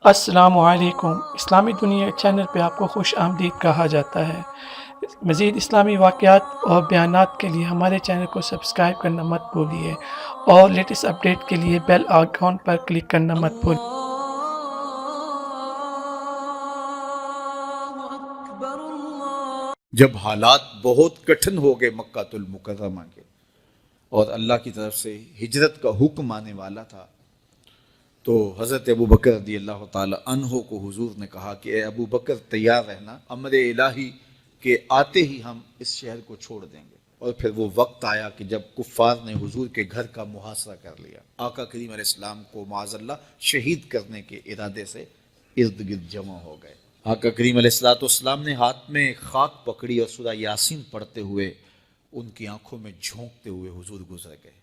السلام علیکم۔ اسلامی دنیا چینل پہ آپ کو خوش آمدید کہا جاتا ہے۔ مزید اسلامی واقعات اور بیانات کے لیے ہمارے چینل کو سبسکرائب کرنا مت بھولیے اور لیٹسٹ اپڈیٹ کے لیے بیل آئیکن پر کلک کرنا مت بھولیے۔ جب حالات بہت کٹھن ہو گئے مکہ المکرمہ کے اور اللہ کی طرف سے ہجرت کا حکم آنے والا تھا، تو حضرت ابو بکر رضی اللہ تعالی عنہ کو حضور نے کہا کہ اے ابو بکر تیار رہنا، امر الہی کے آتے ہی ہم اس شہر کو چھوڑ دیں گے۔ اور پھر وہ وقت آیا کہ جب کفار نے حضور کے گھر کا محاصرہ کر لیا، آقا کریم علیہ السلام کو معاذ اللہ شہید کرنے کے ارادے سے ارد گرد جمع ہو گئے۔ آقا کریم علیہ السلام نے ہاتھ میں خاک پکڑی اور سورہ یاسین پڑھتے ہوئے ان کی آنکھوں میں جھونکتے ہوئے حضور گزر گئے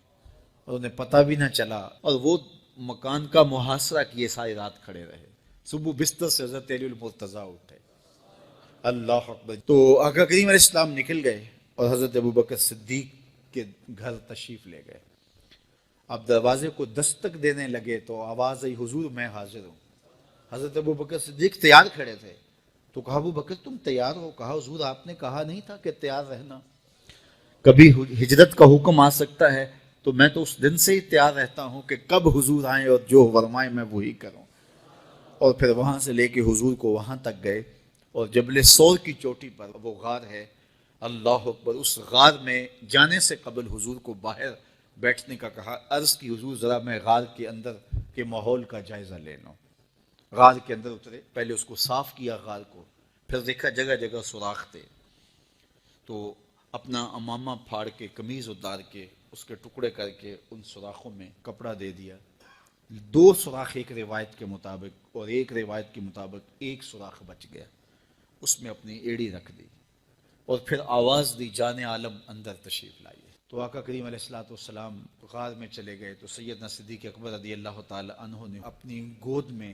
اور انہیں پتہ بھی نہ چلا، اور وہ مکان کا محاصرہ کیے ساری رات کھڑے رہے۔ صبح بستر سے حضرت علی المرتضیٰ اٹھے، اللہ اکبر، تو آقا کریم علیہ السلام نکل گئے اور حضرت ابو بکر صدیق کے گھر تشریف لے گئے۔ اب دروازے کو دستک دینے لگے تو آواز آئی، حضور میں حاضر ہوں۔ حضرت ابو بکر صدیق تیار کھڑے تھے، تو کہا ابو بکر تم تیار ہو؟ کہا حضور آپ نے کہا نہیں تھا کہ تیار رہنا، کبھی ہجرت کا حکم آ سکتا ہے تو میں تو اس دن سے ہی تیار رہتا ہوں کہ کب حضور آئیں اور جو فرمائیں میں وہی کروں۔ اور پھر وہاں سے لے کے حضور کو وہاں تک گئے، اور جبل سور کی چوٹی پر وہ غار ہے، اللہ اکبر، اس غار میں جانے سے قبل حضور کو باہر بیٹھنے کا کہا، عرض کی حضور ذرا میں غار کے اندر کے ماحول کا جائزہ لے لوں۔ غار کے اندر اترے، پہلے اس کو صاف کیا غار کو، پھر دیکھا جگہ جگہ سوراخ تھے، تو اپنا امامہ پھاڑ کے قمیض اتار کے اس کے ٹکڑے کر کے ان سوراخوں میں کپڑا دے دیا۔ دو سوراخ ایک روایت کے مطابق، اور ایک روایت کے مطابق ایک سوراخ بچ گیا، اس میں اپنی ایڑی رکھ دی، اور پھر آواز دی جان عالم اندر تشریف لائیے۔ تو آقا کریم علیہ السلام غار میں چلے گئے، تو سیدنا صدیق اکبر رضی اللہ تعالی عنہ نے اپنی گود میں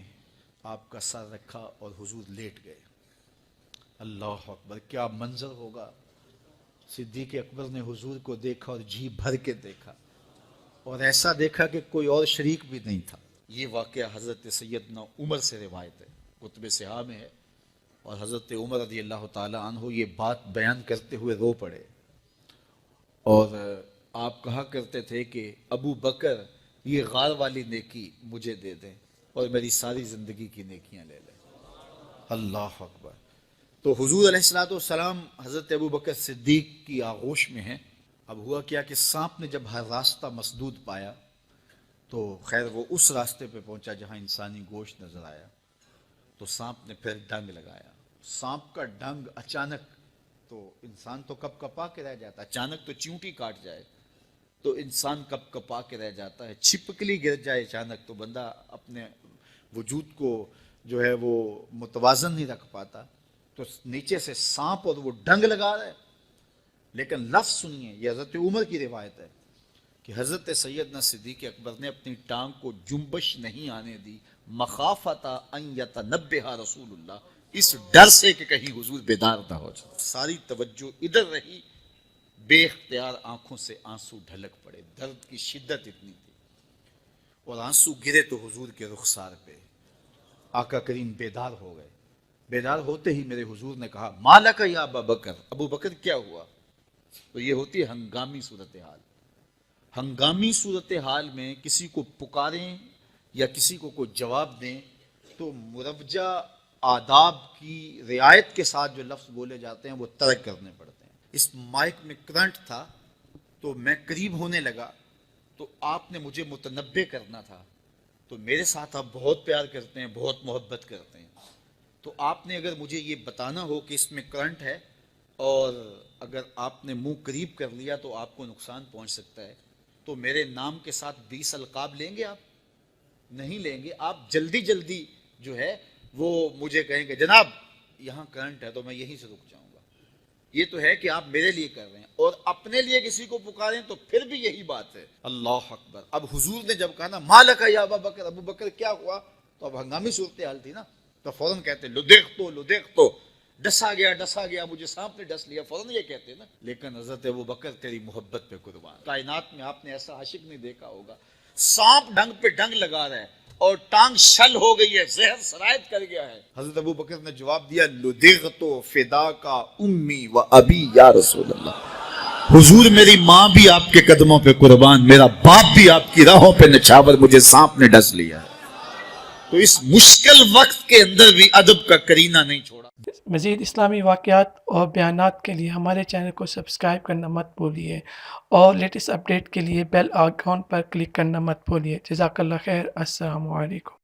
آپ کا سر رکھا اور حضور لیٹ گئے۔ اللہ اکبر، کیا منظر ہوگا! صدیق اکبر نے حضور کو دیکھا اور جی بھر کے دیکھا، اور ایسا دیکھا کہ کوئی اور شریک بھی نہیں تھا۔ یہ واقعہ حضرت سیدنا عمر سے روایت ہے، کتب صحاح میں ہے، اور حضرت عمر رضی اللہ تعالی عنہ یہ بات بیان کرتے ہوئے رو پڑے، اور آپ کہا کرتے تھے کہ ابو بکر یہ غار والی نیکی مجھے دے دیں اور میری ساری زندگی کی نیکیاں لے لیں۔ اللہ اکبر۔ تو حضور علیہ السلام حضرت ابو بکر صدیق کی آغوش میں ہیں۔ اب ہوا کیا کہ سانپ نے جب ہر راستہ مسدود پایا تو خیر وہ اس راستے پہ پہنچا جہاں انسانی گوشت نظر آیا، تو سانپ نے پھر ڈنگ لگایا۔ سانپ کا ڈنگ اچانک، تو انسان تو کپ کپا کے رہ جاتا ہے، اچانک تو چیونٹی کاٹ جائے تو انسان کپ کپا کے رہ جاتا ہے، چھپکلی گر جائے اچانک تو بندہ اپنے وجود کو جو ہے وہ متوازن نہیں رکھ پاتا، تو نیچے سے سانپ اور وہ ڈنگ لگا رہا ہے۔ لیکن لفظ سنیے، یہ حضرت عمر کی روایت ہے کہ حضرت سیدنا صدیق اکبر نے اپنی ٹانگ کو جنبش نہیں آنے دی، مخافت ان یتنبہ رسول اللہ، اس ڈر سے کہ کہیں حضور بیدار نہ ہو جائے۔ ساری توجہ ادھر رہی، بے اختیار آنکھوں سے آنسو ڈھلک پڑے، درد کی شدت اتنی تھی، اور آنسو گرے تو حضور کے رخسار پہ۔ آقا کریم بیدار ہو گئے، بیدار ہوتے ہی میرے حضور نے کہا، مالک یا ابا بکر، ابو بکر کیا ہوا؟ تو یہ ہوتی ہے ہنگامی صورتحال۔ ہنگامی صورتحال میں کسی کو پکاریں یا کسی کو کوئی جواب دیں تو مروجہ آداب کی رعایت کے ساتھ جو لفظ بولے جاتے ہیں وہ ترک کرنے پڑتے ہیں۔ اس مائک میں کرنٹ تھا تو میں قریب ہونے لگا، تو آپ نے مجھے متنبہ کرنا تھا، تو میرے ساتھ آپ بہت پیار کرتے ہیں، بہت محبت کرتے ہیں، تو آپ نے اگر مجھے یہ بتانا ہو کہ اس میں کرنٹ ہے اور اگر آپ نے منہ قریب کر لیا تو آپ کو نقصان پہنچ سکتا ہے، تو میرے نام کے ساتھ 20 القاب لیں گے؟ آپ نہیں لیں گے، آپ جلدی جلدی جو ہے وہ مجھے کہیں گے جناب یہاں کرنٹ ہے، تو میں یہیں سے رک جاؤں گا۔ یہ تو ہے کہ آپ میرے لیے کر رہے ہیں، اور اپنے لیے کسی کو پکاریں تو پھر بھی یہی بات ہے۔ اللہ اکبر۔ اب حضور نے جب کہا نا مالک یا ابا بکر، ابو بکر کیا ہوا، تو اب ہنگامی صورتحال تھی نا، تو فوراً کہتے لو دیکھ تو ڈسا گیا، مجھے سانپ نے ڈس لیا، فوراً یہ کہتے ہیں نا۔ لیکن حضرت ابو بکر تیری محبت پہ قربان، کائنات میں آپ نے ایسا عاشق نہیں دیکھا ہوگا سانپ ڈنگ پہ ڈنگ لگا رہا ہے اور ٹانگ شل ہو گئی ہے، زہر سرایت کر گیا ہے۔ حضرت ابو بکر نے جواب دیا لدغت فداک امی و ابی یا رسول اللہ، حضور میری ماں بھی آپ کے قدموں پہ قربان، میرا باپ بھی آپ کی راہوں پہ نچھاور، مجھے سانپ نے ڈس لیا ہے۔ تو اس مشکل وقت کے اندر بھی ادب کا کرینہ نہیں چھوڑا۔ مزید اسلامی واقعات اور بیانات کے لیے ہمارے چینل کو سبسکرائب کرنا مت بھولیے اور لیٹسٹ اپڈیٹ کے لیے بیل آئیکن پر کلک کرنا مت بھولیے۔ جزاک اللہ خیر۔ السلام علیکم۔